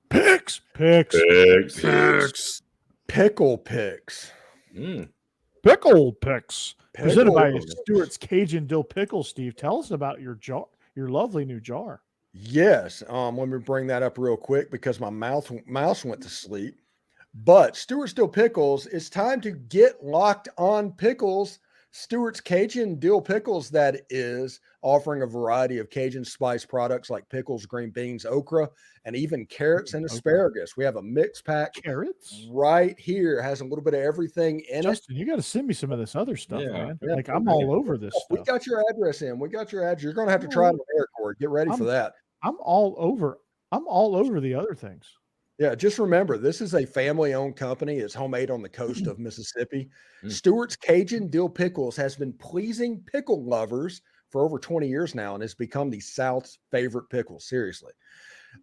picks. Picks. Pickle picks. Pickle picks. Presented by Pickle. Stuart's Cajun Dill Pickles. Steve, tell us about your jar, your lovely new jar. Yes. Let me bring that up real quick because my mouse went to sleep. But Stuart's Dill Pickles, it's time to get locked on pickles. Stuart's Cajun Dill Pickles, that is, offering a variety of Cajun spice products like pickles, green beans, okra, and even carrots and asparagus. We have a mix pack. Carrots? Right here. It has a little bit of everything in Justin, you got to send me some of this other stuff, man. Yeah, like, I'm all over this stuff. We got your address in. We got your address. You're going to have to try it on aircord. Get ready for that. I'm all over the other things. Yeah, just remember, this is a family-owned company. It's homemade on the coast of Mississippi. Stuart's Cajun Dill Pickles has been pleasing pickle lovers for over 20 years now and has become the South's favorite pickle. Seriously.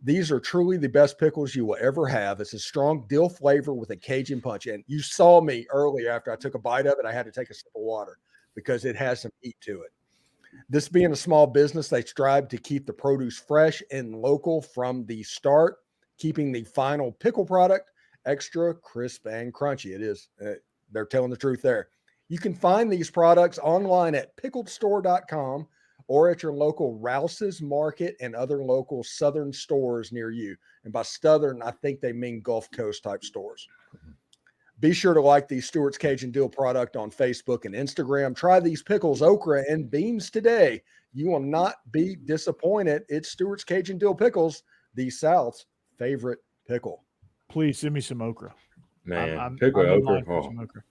These are truly the best pickles you will ever have. It's a strong dill flavor with a Cajun punch. And you saw me earlier after I took a bite of it, I had to take a sip of water because it has some heat to it. This being a small business, they strive to keep the produce fresh and local from the start, keeping the final pickle product extra crisp and crunchy. It is. They're telling the truth there. You can find these products online at pickledstore.com or at your local Rouse's Market and other local Southern stores near you. And by Southern, I think they mean Gulf Coast type stores. Be sure to like the Stuart's Cajun Dill product on Facebook and Instagram. Try these pickles, okra, and beans today. You will not be disappointed. It's Stuart's Cajun Dill Pickles, the South's favorite pickle. Please send me some okra. Man, pickle okra. Some okra.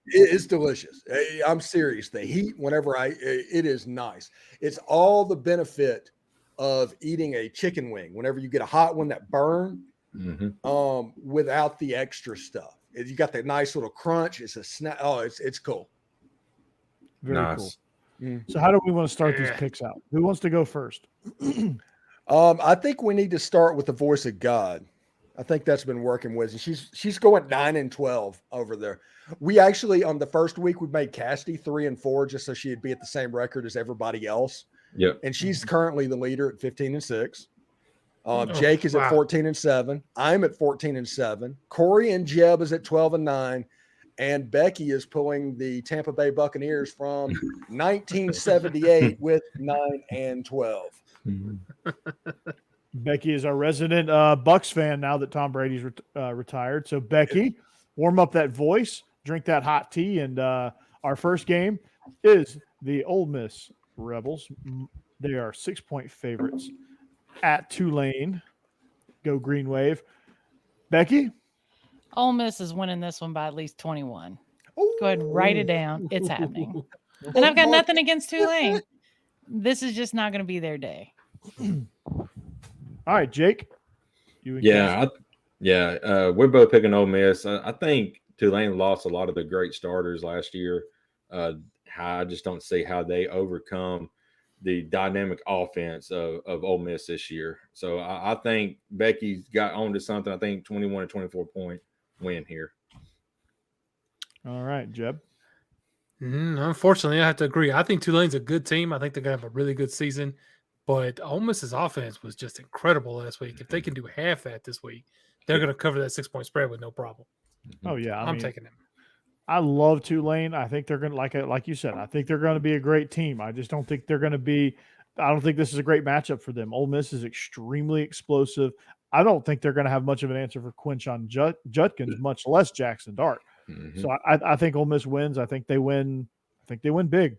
It's delicious. I'm serious. The heat, it is nice. It's all the benefit of eating a chicken wing. Whenever you get a hot one that burn, without the extra stuff, you got that nice little crunch. It's a snack. Oh, it's cool. Very cool. So how do we want to start these picks out? Who wants to go first? I think we need to start with the voice of God. I think that's been working with. She's going 9-12 over there. We actually, on the first week, we made Cassidy 3-4 just so she'd be at the same record as everybody else. Yep. And she's currently the leader at 15-6. Jake is at 14-7. I'm at 14-7. Corey and Jeb is at 12-9. And Becky is pulling the Tampa Bay Buccaneers from 1978 with 9-12. Becky is our resident Bucks fan now that Tom Brady's retired. So, Becky, warm up that voice, drink that hot tea, and our first game is the Ole Miss Rebels. They are 6-point favorites at Tulane. Go Green Wave. Becky? Ole Miss is winning this one by at least 21. Ooh. Go ahead and write it down. It's happening. And I've got nothing against Tulane. This is just not going to be their day. All right, Jake. We're both picking Ole Miss. I think Tulane lost a lot of the great starters last year. I just don't see how they overcome the dynamic offense of Ole Miss this year. So I think Becky's got on to something. I think 21 to 24-point win here. All right, Jeb. Unfortunately, I have to agree. I think Tulane's a good team. I think they're going to have a really good season. But Ole Miss's offense was just incredible last week. If they can do half that this week, they're going to cover that 6-point spread with no problem. Oh, yeah. I'm taking them. I love Tulane. I think they're going to, like you said, I think they're going to be a great team. I just don't think they're going to be – I don't think this is a great matchup for them. Ole Miss is extremely explosive. I don't think they're going to have much of an answer for Quinshon Judkins, much less Jackson Dart. So I think Ole Miss wins. I think they win. I think they win big,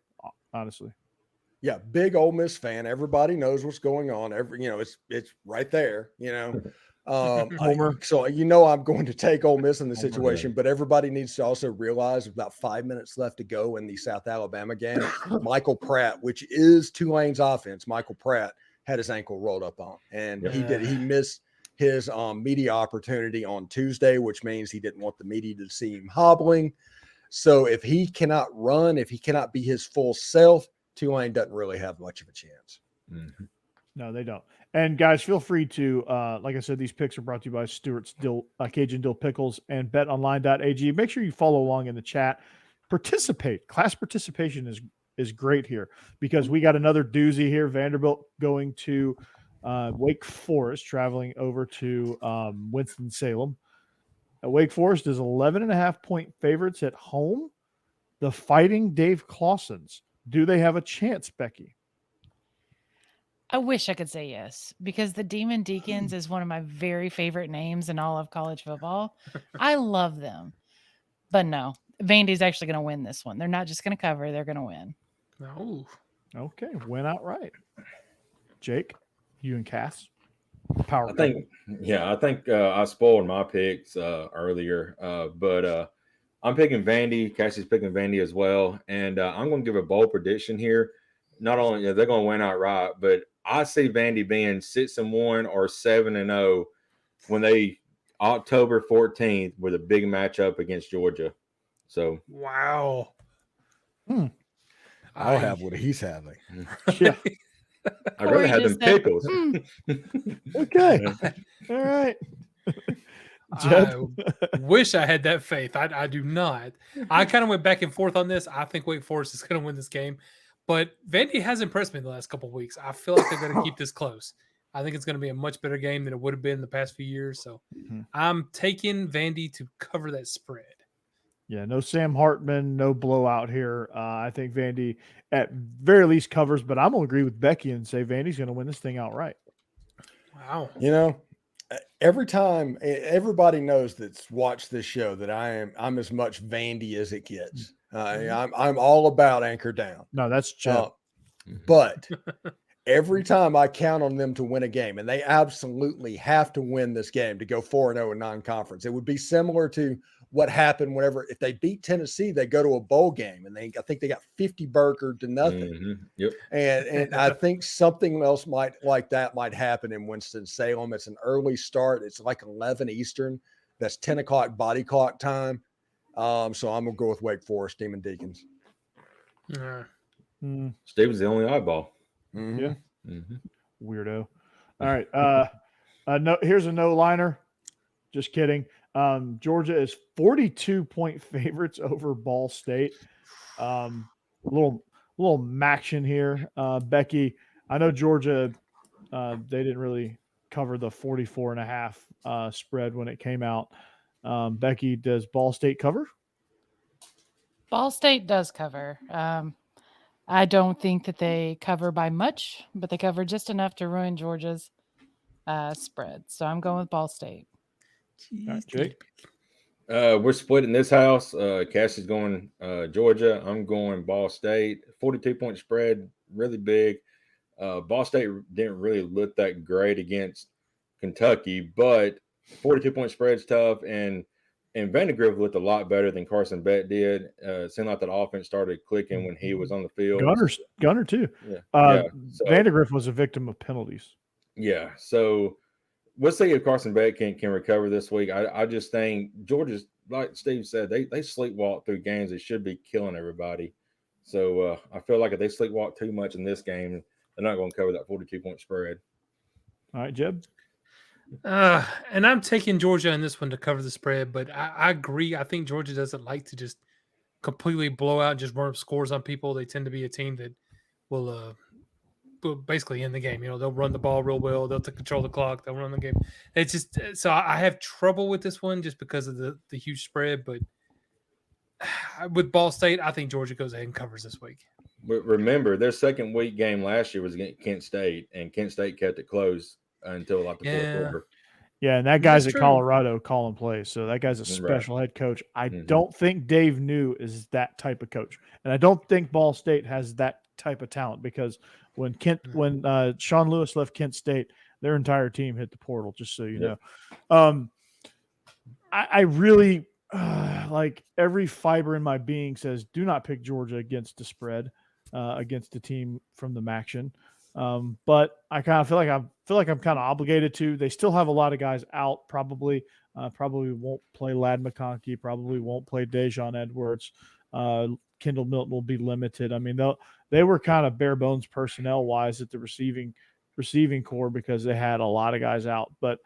honestly. Yeah, big Ole Miss fan. Everybody knows what's going on. It's right there. Homer. I'm going to take Ole Miss in the situation, but everybody needs to also realize about 5 minutes left to go in the South Alabama game. Michael Pratt, which is Tulane's offense, Michael Pratt had his ankle rolled up on, and he missed his media opportunity on Tuesday, which means he didn't want the media to see him hobbling. So if he cannot run, if he cannot be his full self, Tulane doesn't really have much of a chance. No, they don't. And guys, feel free to, like I said, these picks are brought to you by Stuart's Cajun Dill Pickles and Betonline.ag. Make sure you follow along in the chat. Participate. Class participation is great here because we got another doozy here. Vanderbilt going to Wake Forest traveling over to Winston-Salem. Wake Forest is 11.5-point favorites at home. The Fighting Dave Clawsons. Do they have a chance, Becky? I wish I could say yes, because the Demon Deacons is one of my very favorite names in all of college football. I love them. But no, Vandy's actually going to win this one. They're not just going to cover, they're going to win. No. Okay, win outright. Jake, you and Cass? Power I think I spoiled my picks earlier, but I'm picking Vandy. Cassie's picking Vandy as well, and I'm going to give a bold prediction here. Not only they're going to win outright, but I see Vandy being 6-1 or 7-0 when they October 14th with a big matchup against Georgia. So wow, I'll have what he's having. Yeah. I'd rather Corey have them just said, pickles. Okay. All right. Jeb? I wish I had that faith. I do not. I kind of went back and forth on this. I think Wake Forest is going to win this game, but Vandy has impressed me the last couple of weeks. I feel like they're going to keep this close. I think it's going to be a much better game than it would have been the past few years. So I'm taking Vandy to cover that spread. Yeah, no Sam Hartman, no blowout here. I think Vandy at very least covers, but I'm going to agree with Becky and say Vandy's going to win this thing outright. Wow. You know, every time everybody knows that's watched this show that I'm as much Vandy as it gets. I'm all about anchor down. No, that's Jeb. But every time I count on them to win a game, and they absolutely have to win this game to go 4-0 in non-conference. It would be similar to what happened whenever if they beat Tennessee, they go to a bowl game, and I think they got 50 burgered to nothing. Yep. And I think something else might happen in Winston-Salem. It's an early start. It's like 11 Eastern. That's 10 o'clock body clock time. So I'm gonna go with Wake Forest, Demon Deacons. Steven's the only eyeball. Yeah. Weirdo. All right. No, here's a no-liner. Just kidding. Georgia is 42-point favorites over Ball State. Little maction here. Becky, I know Georgia, they didn't really cover the 44.5 spread when it came out. Becky, does Ball State cover? Ball State does cover. I don't think that they cover by much, but they cover just enough to ruin Georgia's spread. So I'm going with Ball State. All right, Jake? We're splitting this house. Cassie's going Georgia. I'm going Ball State. 42-point spread, really big. Ball State didn't really look that great against Kentucky, but 42-point spread's tough, and Vandegrift looked a lot better than Carson Beck did. It seemed like that offense started clicking when he was on the field. Gunner too. Yeah. So, Vandegrift was a victim of penalties. Yeah. So we'll see if Carson Beck can recover this week. I just think Georgia's, like Steve said, they sleepwalk through games. They should be killing everybody. So I feel like if they sleepwalk too much in this game, they're not going to cover that 42-point spread. All right, Jeb? And I'm taking Georgia in this one to cover the spread, but I agree. I think Georgia doesn't like to just completely blow out and just run up scores on people. They tend to be a team that will basically end the game. You know, they'll run the ball real well. They'll take control of the clock. They'll run the game. It's just so I have trouble with this one just because of the huge spread. But with Ball State, I think Georgia goes ahead and covers this week. But remember, their second week game last year was against Kent State, and Kent State kept it close until like the fourth quarter. Yeah, and that guy's at Colorado calling plays, so that guy's a special head coach. I don't think Dave New is that type of coach, and I don't think Ball State has that type of talent because when Sean Lewis left Kent State, their entire team hit the portal. Just so you know, I really like every fiber in my being says do not pick Georgia against the spread against a team from the Maction. But I kind of feel like I'm kind of obligated to. They still have a lot of guys out. Probably won't play Ladd McConkey. Probably won't play Dejon Edwards. Kendall Milton will be limited. I mean, they were kind of bare bones personnel wise at the receiving core because they had a lot of guys out. But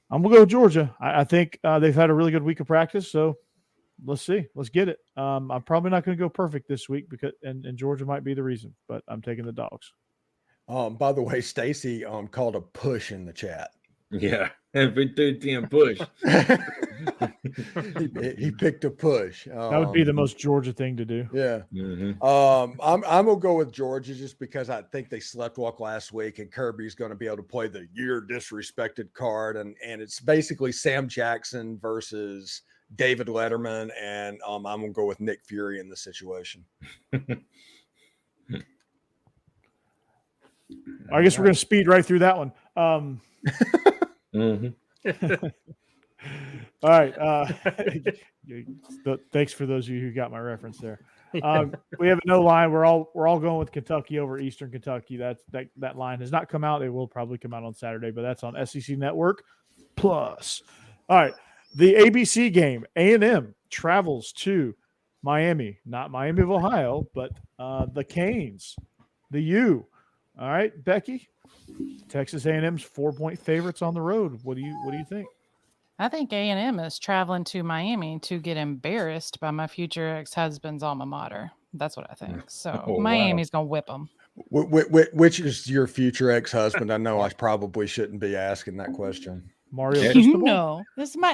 I'm gonna go with Georgia. I think they've had a really good week of practice. So let's see. Let's get it. I'm probably not going to go perfect this week because and Georgia might be the reason, but I'm taking the Dogs. By the way, Stacy called a push in the chat. Yeah, and been 10 push. he picked a push. That would be the most Georgia thing to do. Yeah. Mhm. I'm gonna go with Georgia just because I think they slept walk last week, and Kirby's going to be able to play the year disrespected card, and it's basically Sam Jackson versus David Letterman, and I'm gonna go with Nick Fury in this situation. I guess we're going to speed right through that one. Mhm. All right. Thanks for those of you who got my reference there. We have a no line. We're all going with Kentucky over Eastern Kentucky. That line has not come out. It will probably come out on Saturday, but that's on SEC Network Plus. All right. The ABC game, A&M travels to Miami, not Miami of Ohio, but the Canes, the U. All right, Becky, Texas A&M's 4-point favorites on the road. What do you think? I think A&M is traveling to Miami to get embarrassed by my future ex-husband's alma mater. That's what I think. So Oh, wow. Miami's going to whip them. Which is your future ex-husband? I know I probably shouldn't be asking that question. Mario You Cristobal? No, this is my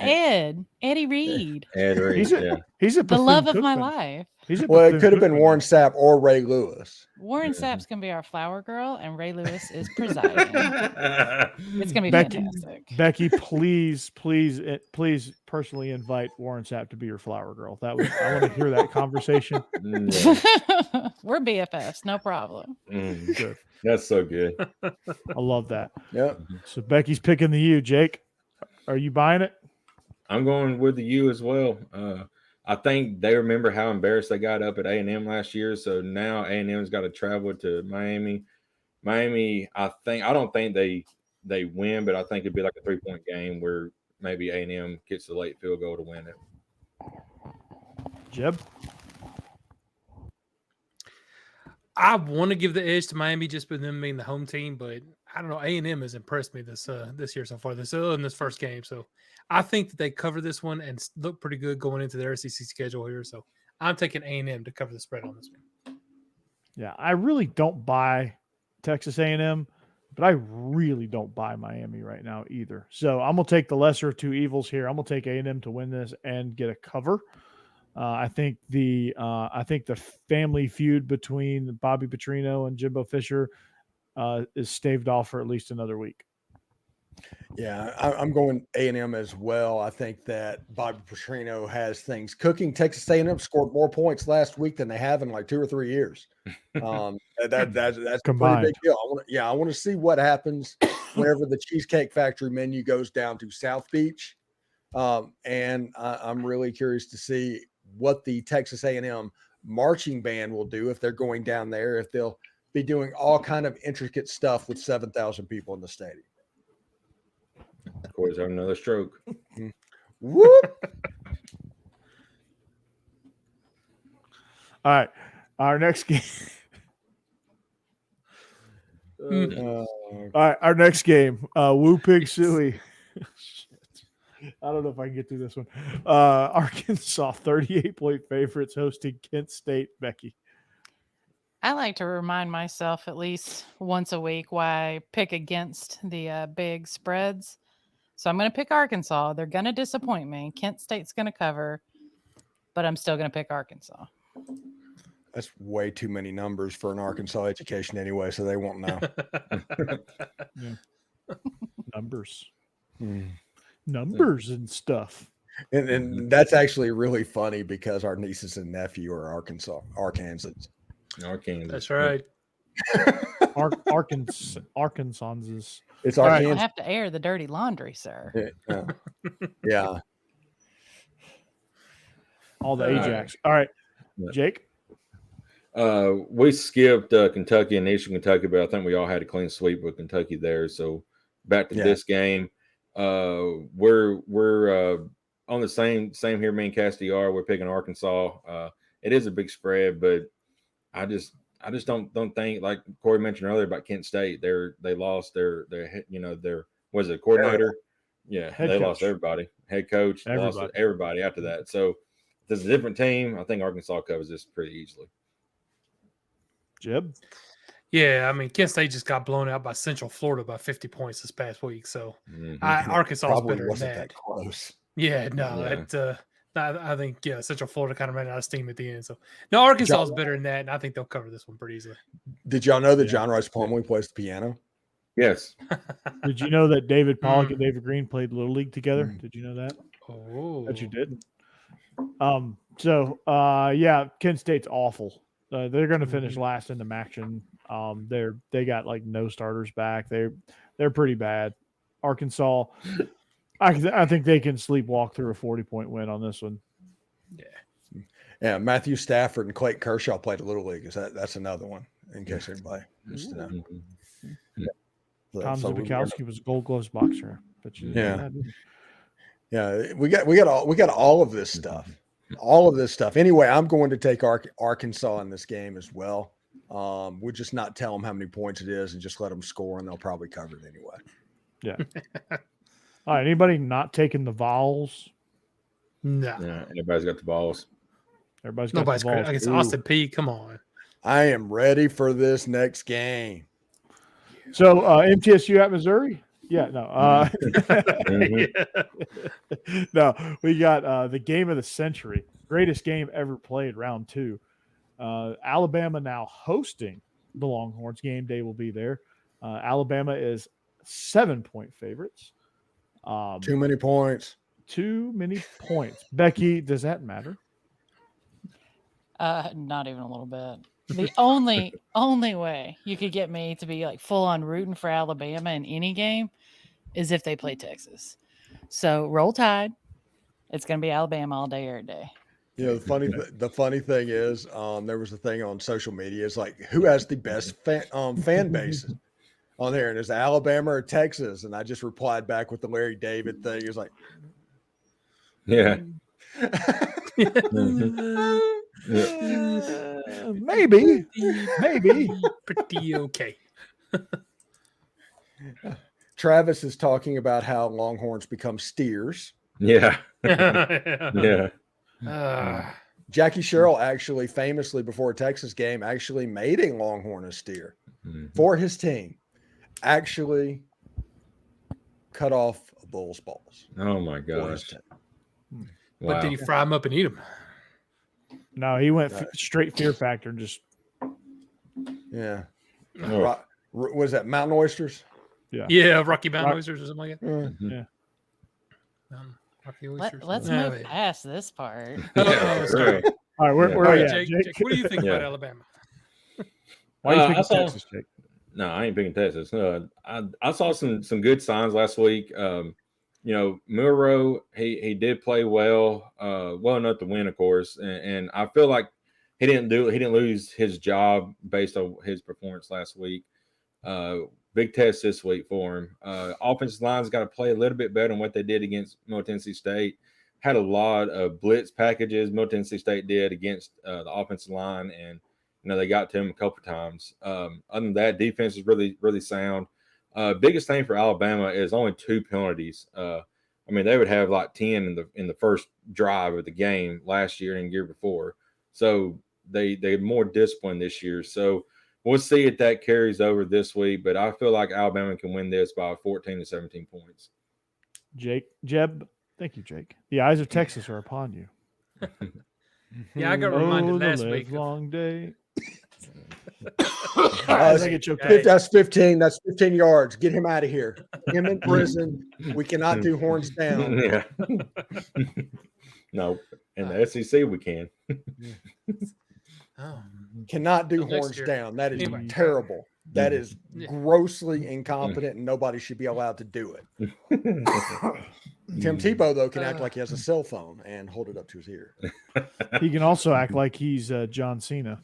Eddie Reed, Ed Reed, yeah. He's a the love of my Bethune-Cookman. life. He's a Well, it could have been Bethune-Cookman. Warren Sapp or Ray Lewis. Warren Mhm. Sapp's going to be our flower girl, and Ray Lewis is presiding. It's going to be fantastic. Becky, please personally invite Warren Sapp to be your flower girl. I want to hear that conversation. Yeah. We're BFFs, no problem. Good. That's so good. I love that. Yep. So Becky's picking the U. Jake, are you buying it? I'm going with the U as well. I think they remember how embarrassed they got up at A&M last year. So now A&M's got to travel to Miami. Miami, I don't think they win, but I think it'd be like a 3-point game where maybe A&M gets the late field goal to win it. Jeb? I want to give the edge to Miami just with them being the home team, but I don't know. A&M has impressed me this year so far. In this first game, so I think that they cover this one and look pretty good going into their SEC schedule here. So I'm taking A&M to cover the spread on this one. Yeah, I really don't buy Texas A&M, but I really don't buy Miami right now either. So I'm gonna take the lesser of two evils here. I'm gonna take A&M to win this and get a cover. I think the family feud between Bobby Petrino and Jimbo Fisher is staved off for at least another week. Yeah, I'm going A&M as well. I think that Bobby Petrino has things cooking. Texas A&M scored more points last week than they have in like 2 or 3 years. That's a Combined. pretty big deal. I want to see what happens whenever the Cheesecake Factory menu goes down to South Beach, and I'm really curious to see what the Texas A&M marching band will do if they're going down there. If they'll be doing all kind of intricate stuff with 7,000 people in the stadium. Of course, have another stroke. Whoop! All right, our next game. All right, our next game. Woo Pig Suey. I don't know if I can get through this one. Arkansas 38-point favorites hosting Kent State. Becky. I like to remind myself at least once a week why I pick against the big spreads. So I'm going to pick Arkansas. They're going to disappoint me. Kent State's going to cover, but I'm still going to pick Arkansas. That's way too many numbers for an Arkansas education anyway, so they won't know. Numbers. Hmm. Numbers and stuff. And that's actually really funny because our nieces and nephew are Arkansans. Arkansas. That's right. Arkansans. It's All right. I Arkansas. have to air the dirty laundry, sir. Yeah. All the Ajax. All right, Jake. We skipped Kentucky and Eastern Kentucky, but I think we all had a clean sweep with Kentucky there. So back to this game. We're on the same here. Me and Cassidy are. We're picking Arkansas. It is a big spread, but I just don't think, like Corey mentioned earlier about Kent State. They lost their was it coordinator? Yeah, they lost everybody. Head coach lost everybody after that. So if there's a different team, I think Arkansas covers this pretty easily. Jeb. Yeah, I mean, Kent State just got blown out by Central Florida by 50 points this past week. So Mhm. Arkansas is Probably better wasn't than that close. Yeah, no, Yeah. I think Central Florida kind of ran out of steam at the end. So no, Arkansas is John, better than that, and I think they'll cover this one pretty easily. did y'all know that Yeah. John Rice Plumlee plays the piano? Yes. Did you know that David Pollock and David Green played Little League together? Did you know that? Oh, That you didn't. Yeah, Kent State's awful. They're going to finish last in the MACtion. They got like no starters back. They're pretty bad. Arkansas, I think they can sleepwalk through a 40-point win on this one. Yeah, Matthew Stafford and Clayton Kershaw played a Little League. That's another one, in case anybody wants to know. Mhm. Tom So Zbikowski was a Gold Gloves boxer. But you didn't know that, did you? Yeah, we got all of this stuff. All of this stuff. Anyway, I'm going to take Arkansas in this game as well. We'll just not tell them how many points it is and just let them score, and they'll probably cover it anyway. Yeah. All right. Anybody not taking the Vols? no, Yeah, everybody's got the balls. Everybody's got nobody's the crazy. Vols. I guess Ooh. Austin P. Come on. I am ready for this next game. So MTSU at Missouri? Yeah, no. Mhm. No, we got the game of the century. Greatest game ever played, round 2. Alabama now hosting the Longhorns. Game day will be there. Alabama is 7-point favorites. Too many points. Too many points. Becky, does that matter? Not even a little bit. The only way you could get me to be like full on rooting for Alabama in any game is if they play Texas. So roll Tide. It's going to be Alabama all day, every day. You know, the funny thing is, there was a thing on social media. It's like, who has the best fan base on there? And it's Alabama or Texas. And I just replied back with the Larry David thing. It was like, Yeah. Maybe. Pretty okay. Travis is talking about how Longhorns become steers. Yeah. yeah. Yeah. Jackie Sherrill actually famously before a Texas game actually made a Longhorn a steer Mhm. for his team. Actually cut off a bull's balls Oh my for his gosh. team. But did he fry them up and eat them? No, he went straight fear factor and just Yeah. Oh. Was that Mountain Oysters? Yeah, Rocky Mountain Oysters or something like that. Mm. yeah. Rocky Oysters. Let's No, move past this part. Yeah, sorry. really. All right, where Yeah. are All we right, at, Jake, Jake? Jake, what do you think about Yeah. Alabama? Why are you I picking saw- Texas, Jake? No, I ain't picking Texas. I saw some good signs last week. Muro, he did play well enough to win, of course, and I feel like he didn't lose his job based on his performance last week. Big test this week for him. Offensive line's got to play a little bit better than what they did against Middle Tennessee State. Had a lot of blitz packages Middle Tennessee State did against the offensive line, and they got to him a couple times. Other than that, defense is really, really sound. Biggest thing for Alabama is only 2 penalties. They would have like 10 in the first drive of the game last year and year before. So they're more disciplined this year. So we'll see if that carries over this week. But I feel like Alabama can win this by 14 to 17 points. Jeb, thank you, Jake. The eyes of Texas are upon you. Yeah, I got reminded the last week. long day. I think it choked Hey. out. That's 15. That's 15 yards. Get him out of here. Him in prison. We cannot do horns down. Yeah. No, in the SEC we can. Oh, Cannot do Next horns year. down. That is Anyway. terrible. That is Yeah. grossly incompetent, and nobody should be allowed to do it. Tim Tebow, though, can act like he has a cell phone and hold it up to his ear. He can also act like he's John Cena.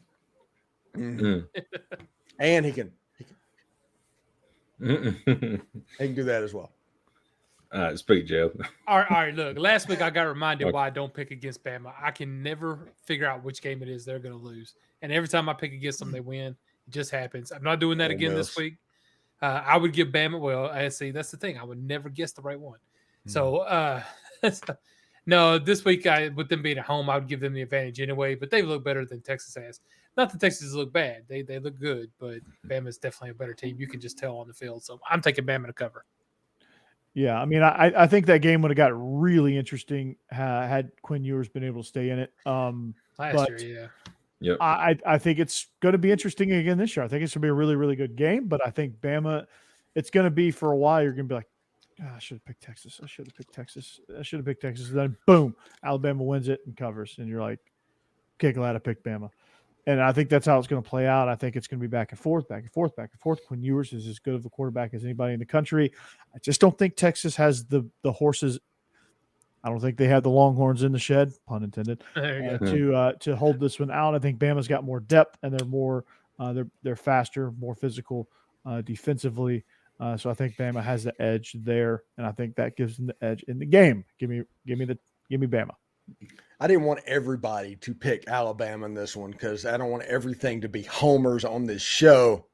Mm. And he can Mm. do that as well. Speak, Joe. all right. Look, last week I got reminded Okay. why I don't pick against Bama. I can never figure out which game it is they're going to lose, and every time I pick against them, they win. It just happens. I'm not doing that Ole again Miss. this week. I would give Bama. Well, I see. That's the thing. I would never guess the right one. So No, this week, with them being at home, I would give them the advantage anyway. But they look better than Texas has. Not that Texas look bad; they look good. But Bama's definitely a better team. You can just tell on the field. So I'm taking Bama to cover. Yeah, I mean, I think that game would have got really interesting had Quinn Ewers been able to stay in it. Last year, yeah. Yep. I think it's going to be interesting again this year. I think it's going to be a really, really good game. But I think Bama, it's going to be for a while. You're going to be like, I should have picked Texas. I should have picked Texas. I should have picked Texas. And then boom, Alabama wins it and covers, and you're like, okay, glad I picked Bama. And I think that's how it's going to play out. I think it's going to be back and forth, back and forth, back and forth. Quinn Ewers is as good of a quarterback as anybody in the country. I just don't think Texas has the horses. I don't think they have the Longhorns in the shed, pun intended, to hold this one out. I think Bama's got more depth, and they're more they're faster, more physical defensively. So I think Bama has the edge there, and I think that gives them the edge in the game. Give me Bama. I didn't want everybody to pick Alabama in this one because I don't want everything to be homers on this show.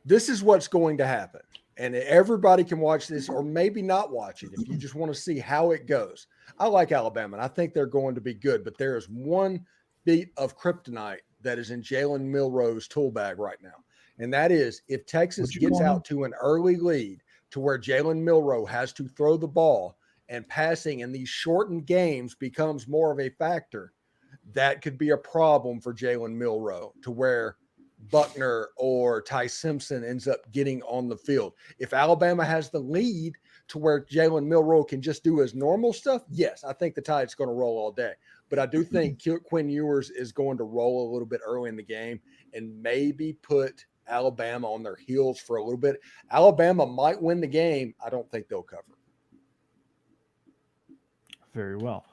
This is what's going to happen. And everybody can watch this or maybe not watch it if you just want to see how it goes. I like Alabama, and I think they're going to be good, but there is one beat of kryptonite that is in Jalen Milroe's tool bag right now. And that is if Texas gets out to an early lead to where Jalen Milroe has to throw the ball and passing in these shortened games becomes more of a factor, that could be a problem for Jalen Milroe to where Buckner or Ty Simpson ends up getting on the field. If Alabama has the lead to where Jalen Milroe can just do his normal stuff, yes, I think the Tide's going to roll all day. But I do think Quinn Ewers is going to roll a little bit early in the game and maybe put Alabama on their heels for a little bit. Alabama might win the game. I don't think they'll cover. Very well.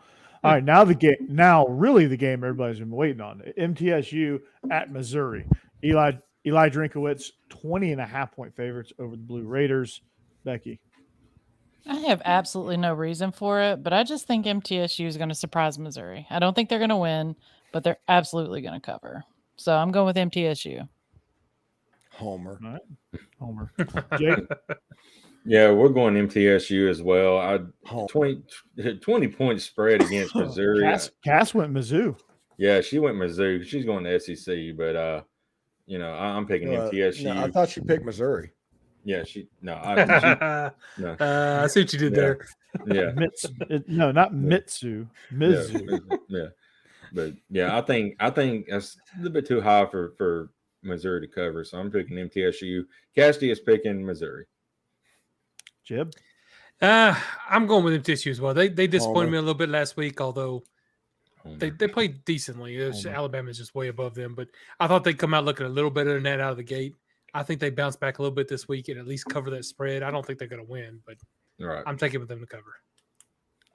All right, now the game. Now, really, the game everybody's been waiting on. MTSU at Missouri. Eli Drinkowitz, 20.5-point favorites over the Blue Raiders. Becky. I have absolutely no reason for it, but I just think MTSU is going to surprise Missouri. I don't think they're going to win, but they're absolutely going to cover. So I'm going with MTSU. Homer. All right. Homer. Jake? Yeah, we're going MTSU as well. 20 point spread against Missouri. Cass went Mizzou. Yeah, she went Mizzou. She's going to SEC, but I'm picking MTSU. No, I thought she picked Missouri. Yeah, I see what you did there. Yeah, no, not Mitsu. Mizzou. Yeah, but yeah, I think that's a little bit too high for Missouri to cover. So I'm picking MTSU. Cassidy is picking Missouri. Jib? I'm going with MTSU as well. They disappointed me a little bit last week, although they played decently. Alabama's just way above them, but I thought they'd come out looking a little better than that out of the gate. I think they bounce back a little bit this week and at least cover that spread. I don't think they're going to win, but I'm taking with them to cover.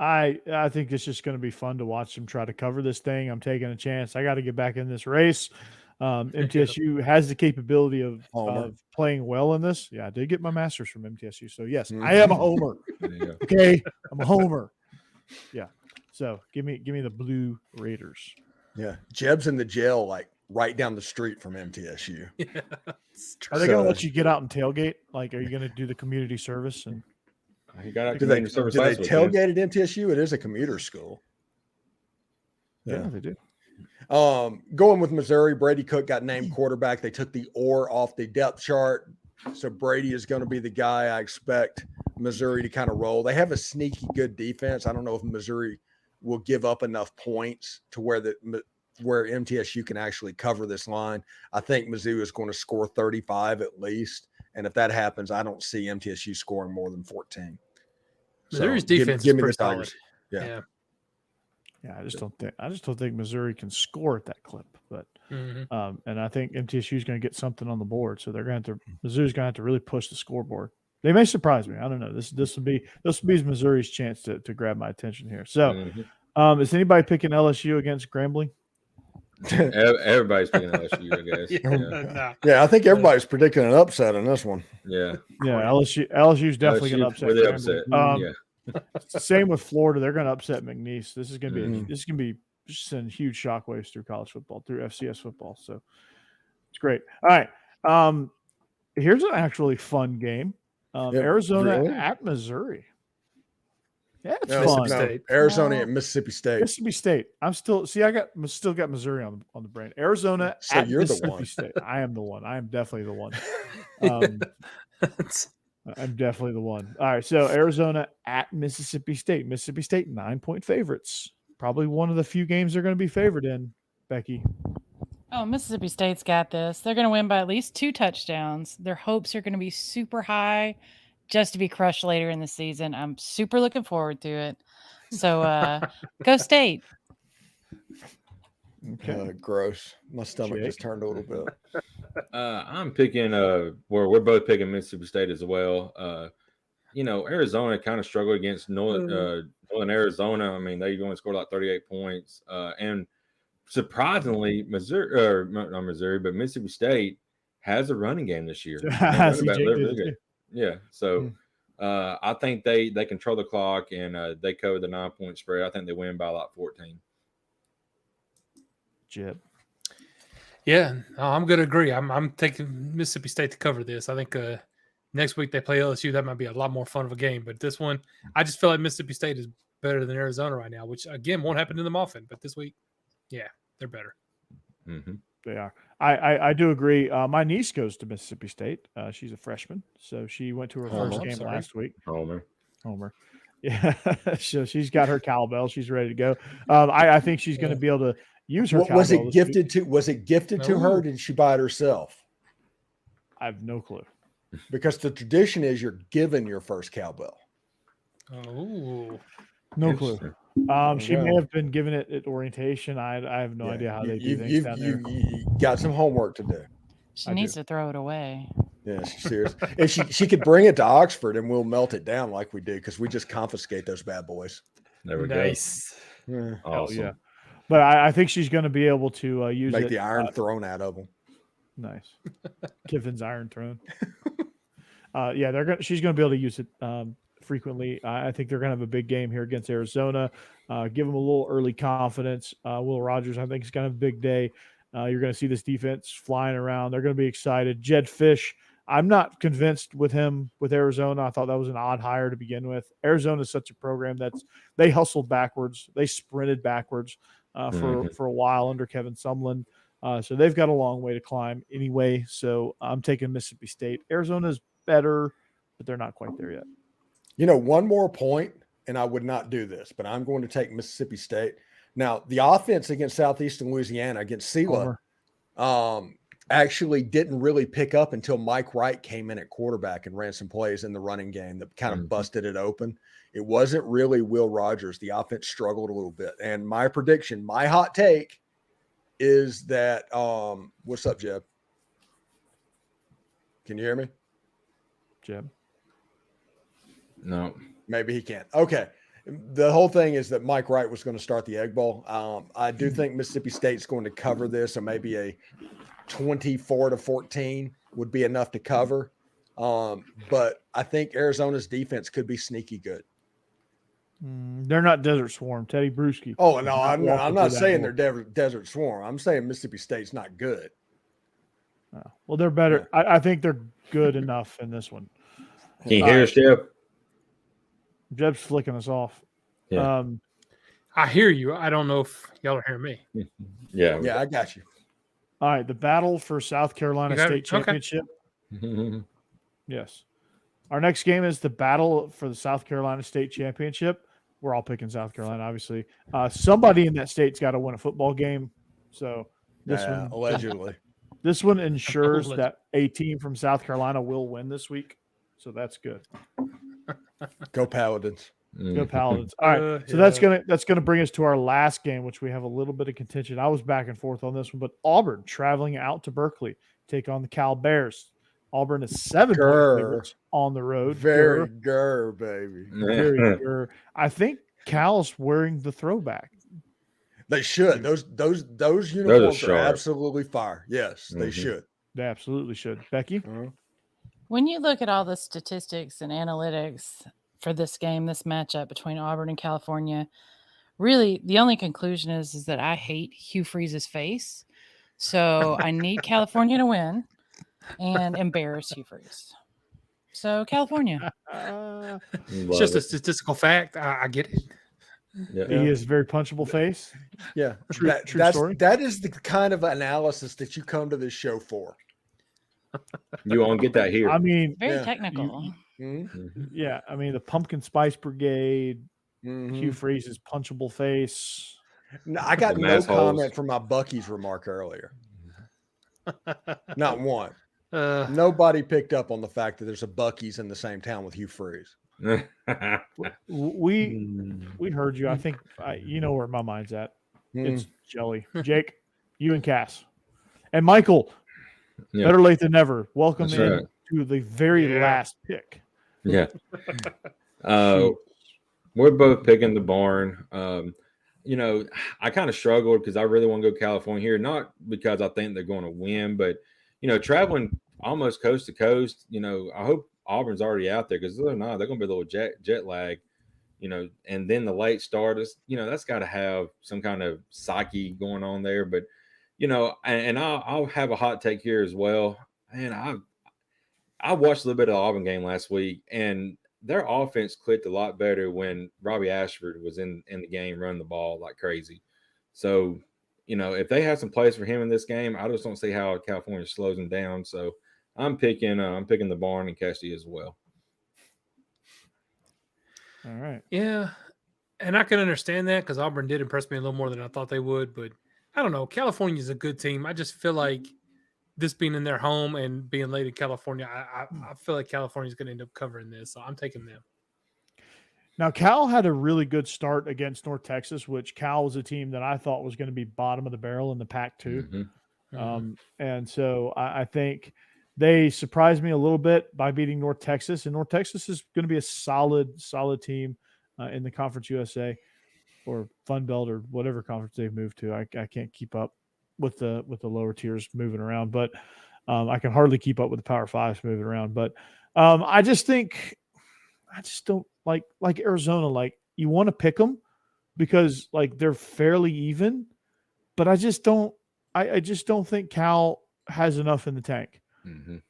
I think it's just going to be fun to watch them try to cover this thing. I'm taking a chance. I got to get back in this race. MTSU has the capability of playing well in this. Yeah, I did get my master's from MTSU. So, yes, I am a homer. Okay, I'm a homer. Yeah. So, give me the Blue Raiders. Yeah. Jeb's in the jail, like, right down the street from MTSU. Yeah, are they going to let you get out and tailgate? Like, are you going to do the community service? And you got do they tailgate at MTSU? It is a commuter school. Yeah, they do. Going with Missouri, Brady Cook got named quarterback. They took the or off the depth chart. So Brady is going to be the guy I expect Missouri to kind of roll. They have a sneaky good defense. I don't know if Missouri will give up enough points to where MTSU can actually cover this line. I think Mizzou is going to score 35 at least. And if that happens, I don't see MTSU scoring more than 14. Missouri's defense is pretty solid. Yeah. Yeah, I just don't think Missouri can score at that clip. But and I think MTSU is going to get something on the board, so Missouri's going to have to really push the scoreboard. They may surprise me. I don't know. This will be Missouri's chance to grab my attention here. So, is anybody picking LSU against Grambling? Everybody's picking LSU, I guess. Yeah, I think everybody's predicting an upset in this one. Yeah. LSU's definitely going to upset. With the upset. Same with Florida. They're going to upset McNeese. This is going to be just send huge shockwaves through college football, through FCS football. So it's great. All right. Here's an actually fun game. Arizona at Missouri. Yeah, it's No, fun. Mississippi no, State. Arizona No. and Mississippi State. Mississippi State. I'm still got Missouri on the brain. Arizona So at you're the Mississippi one. State. I am the one. I am definitely the one. Um, I'm definitely the one. All right. So Arizona at Mississippi State. Mississippi State 9-point favorites. Probably one of the few games they're going to be favored in. Becky. Oh, Mississippi State's got this. They're going to win by at least 2 touchdowns. Their hopes are going to be super high just to be crushed later in the season. I'm super looking forward to it. So go State. Okay. Gross. My stomach Jake? just turned a little bit. I'm picking we're both picking Mississippi State as well. Arizona kind of struggled against Northern Arizona. I mean, they only scored like 38 points. And surprisingly, not Missouri, but Mississippi State has a running game this year. See, Jake did it too. Yeah. So I think they control the clock and they cover the 9-point spread. I think they win by like 14. Jeb. Yeah, I'm going to agree. I'm taking Mississippi State to cover this. I think next week they play LSU. That might be a lot more fun of a game. But this one, I just feel like Mississippi State is better than Arizona right now, which, again, won't happen to them often. But this week, yeah, they're better. Mm-hmm. They are. I do agree. My niece goes to Mississippi State. She's a freshman, so she went to her first game last week. Homer. Yeah, so she's got her cowbell. She's ready to go. I think she's going to be able to use her cowbell. Was it gifted to? Was it gifted to her? Or did she buy it herself? I have no clue. Because the tradition is you're given your first cowbell. Oh, No clue. She may have been given it at orientation. I have no idea how they do things down there. You got some homework to do. She needs to throw it away. Yeah, she's serious. And she could bring it to Oxford and we'll melt it down like we do because we just confiscate those bad boys. There we nice. Yeah. go. Awesome. Yeah. But I think she's going to be able to use Make it. the iron thrown out of them. Nice. Kiffin's Iron Throne. She's going to be able to use it frequently. I think they're going to have a big game here against Arizona. Give them a little early confidence. Will Rogers, I think, is going to have a big day. You're going to see this defense flying around. They're going to be excited. Jed Fish, I'm not convinced with him with Arizona. I thought that was an odd hire to begin with. Arizona is such a program they hustled backwards. They sprinted backwards for a while under Kevin Sumlin. So they've got a long way to climb anyway. So I'm taking Mississippi State. Arizona's better, but they're not quite there yet. One more point, and I would not do this, but I'm going to take Mississippi State. Now, the offense against Southeastern Louisiana, against Sela, actually didn't really pick up until Mike Wright came in at quarterback and ran some plays in the running game that kind of busted it open. It wasn't really Will Rogers. The offense struggled a little bit. And my prediction, my hot take is that what's up, Jeb? Can you hear me? Jeb? No. Maybe he can't. Okay. The whole thing is that Mike Wright was going to start the Egg Bowl. I do think Mississippi State's going to cover this, or maybe a 24-14 would be enough to cover. But I think Arizona's defense could be sneaky good. They're not Desert Swarm. Teddy Bruschi. Oh, no, I'm not saying they're Desert Swarm. I'm saying Mississippi State's not good. Well, they're better. Yeah. I think they're good enough in this one. Can you hear us, Jeb? Jeb's flicking us off. Yeah. I hear you. I don't know if y'all are hearing me. Yeah. Yeah, I got you. All right. The battle for South Carolina State Championship. Okay. Yes. Our next game is the battle for the South Carolina State Championship. We're all picking South Carolina, obviously. Somebody in that state's got to win a football game. So this one, allegedly. This one ensures that a team from South Carolina will win this week. So that's good. Go Paladins. Go Paladins. All right. So that's gonna bring us to our last game, which we have a little bit of contention. I was back and forth on this one, but Auburn traveling out to Berkeley, take on the Cal Bears. Auburn is 7 favorites on the road. Very baby. Very gur. I think Cal's wearing the throwback. They should. Those uniforms are absolutely fire. Yes, they should. They absolutely should. Becky? When you look at all the statistics and analytics for this game, this matchup between Auburn and California, really the only conclusion is that I hate Hugh Freeze's face. So I need California to win and embarrass Hugh Freeze. So California. It's just a statistical fact. I get it. Yeah. He is a very punchable face. Yeah, True story. that is the kind of analysis that you come to this show for. You won't get that here. I mean, Very Yeah. technical. Mhm. yeah, I mean the Pumpkin Spice Brigade, Mhm. Hugh Freeze's punchable face. No, I got The no mass holes. comment from my Bucky's remark earlier. Not one. Uh, Nobody picked up on the fact that there's a Bucky's in the same town with Hugh Freeze. We heard you. I think you know where my mind's at. It's Mm. jelly. Jake, you and Cass, and Michael. Yeah. Better late than never. Welcome That's in right. to the very Yeah. last pick. Yeah. Shoot. We're both picking the barn. You know, I kind of struggled because I really want to go California here, not because I think they're going to win, but you know, traveling almost coast to coast. You know, I hope Auburn's already out there because they're not. They're going to be a little jet lag. You know, and then the late start is, you know, that's got to have some kind of psyche going on there. But you know, and I'll have a hot take here as well. And I watched a little bit of the Auburn game last week, and their offense clicked a lot better when Robbie Ashford was in the game running the ball like crazy. So, you know, if they have some plays for him in this game, I just don't see how California slows him down. So I'm picking the barn and Casty as well. All right. yeah, and I can understand that because Auburn did impress me a little more than I thought they would. But I don't know. California is a good team. I just feel like this being in their home and being late in California, I feel like California is going to end up covering this. So I'm taking them. Now, Cal had a really good start against North Texas, which Cal was a team that I thought was going to be bottom of the barrel in the Pac-2. Mhm. And so I think they surprised me a little bit by beating North Texas. And North Texas is going to be a solid team in the Conference USA or Fun Belt or whatever conference they've moved to. I can't keep up with the lower tiers moving around, but I can hardly keep up with the Power Fives moving around. But I just don't like Arizona. Like you want to pick them because like they're fairly even, but I just don't think Cal has enough in the tank. Mhm.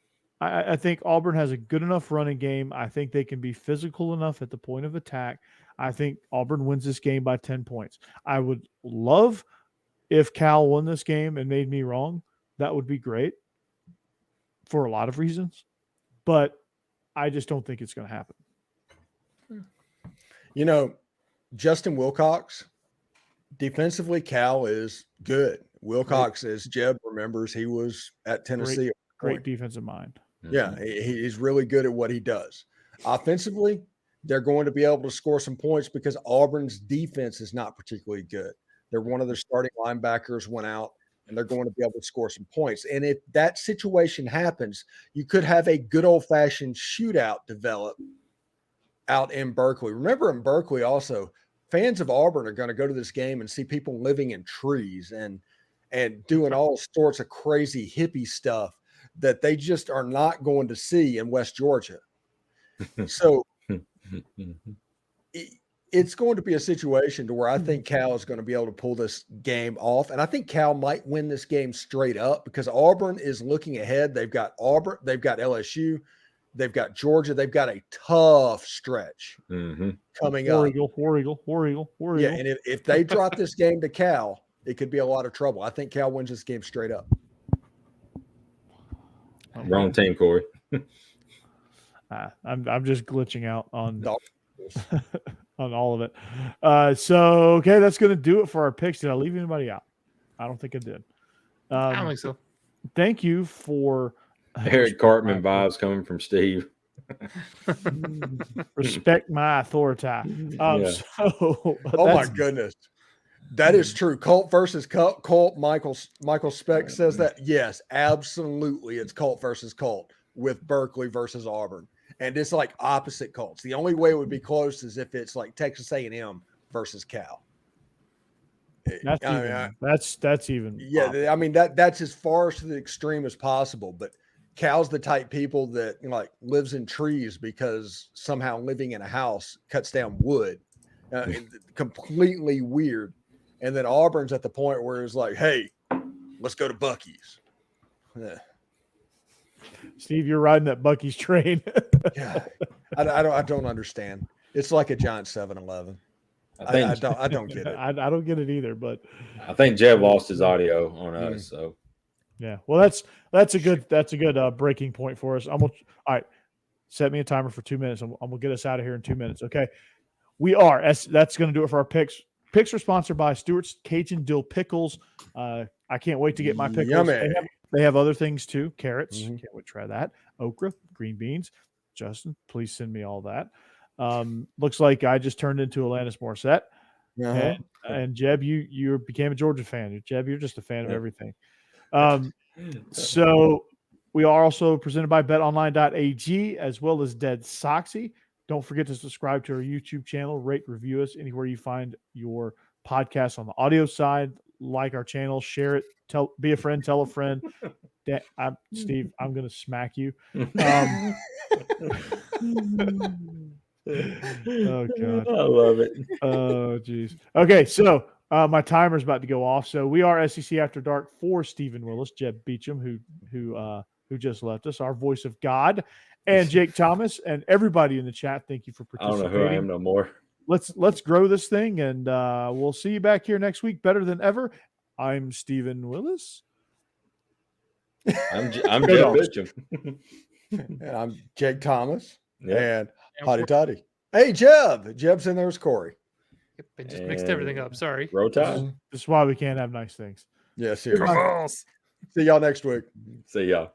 I think Auburn has a good enough running game. I think they can be physical enough at the point of attack. I think Auburn wins this game by 10 points. I would love if Cal won this game and made me wrong. That would be great for a lot of reasons, but I just don't think it's going to happen. You know, Justin Wilcox, defensively, Cal is good. Wilcox, as Jeb remembers, he was at Tennessee. at one Great point. defensive mind. Yeah, he's really good at what he does. Offensively, they're going to be able to score some points because Auburn's defense is not particularly good. They're one of their starting linebackers went out, and they're going to be able to score some points. And if that situation happens, you could have a good old-fashioned shootout develop out in Berkeley. Remember, in Berkeley also, fans of Auburn are going to go to this game and see people living in trees and doing all sorts of crazy hippie stuff that they just are not going to see in West Georgia. So it's going to be a situation to where I think Cal is going to be able to pull this game off. And I think Cal might win this game straight up because Auburn is looking ahead. They've got Auburn, they've got LSU, they've got Georgia. They've got a tough stretch coming War up. Eagle. Yeah, and if they drop this game to Cal, it could be a lot of trouble. I think Cal wins this game straight up. Wrong team, Corey. I'm just glitching out on Dog. on all of it. So okay, that's going to do it for our picks. Did I leave anybody out? I don't think I did. I don't think so. Thank you for Eric Cartman vibes coming from Steve. respect my authority. Yeah. So Oh my goodness. That is true. Colt versus Colt. Michael Speck says that. Yes, absolutely. It's Colt versus Colt with Berkeley versus Auburn. And it's like opposite Colts. The only way it would be close is if it's like Texas A&M versus Cal. That's even. Yeah, I mean that's as far to the extreme as possible. But Cal's the type people that like lives in trees because somehow living in a house cuts down wood. Completely weird. And then Auburn's at the point where it's like, hey, let's go to Bucky's. Yeah. Steve, you're riding that Bucky's train. Yeah, I don't understand. It's like a giant 7-Eleven. I I don't get it. I don't get it either, but I think Jeb lost his audio on Mm. us. So yeah. Well, that's a good breaking point for us. All right. Set me a timer for 2 minutes. I'm gonna get us out of here in 2 minutes. Okay. That's going to do it for our picks. Picks are sponsored by Stuart's Cajun Dill Pickles. I can't wait to get my pickles. Yummy. They have other things too. Carrots. Mhm. Can't wait to try that. Okra, green beans. Justin, please send me all that. Looks like I just turned into Alanis Morissette. Uh-huh. And Jeb, you became a Georgia fan. Jeb, you're just a fan of Yeah. everything. So we are also presented by Betonline.ag as well as Dead Soxy. Don't forget to subscribe to our YouTube channel, rate, review us anywhere you find your podcast on the audio side. Like our channel, share it, be a friend, tell a friend. Steve, I'm going to smack you. Oh God, I love it. oh geez. Okay, so my timer's about to go off. So we are SEC After Dark for Stephen Willis, Jeb Beecham, who just left us, our voice of God, and Jake Thomas, and everybody in the chat. Thank you for I don't participating. know who I am no more. Let's grow this thing, and we'll see you back here next week, better than ever. I'm Stephen Willis. I'm Go Jeb Dogs. Bitcham. And I'm Jake Thomas. Yeah. And Hotty Toddy. Hey, Jeb. Jeb's in there as Corey. Yep, and just mixed everything up. Sorry. Row Tide. This is why we can't have nice things. Yeah, seriously. False. See y'all next week. See y'all.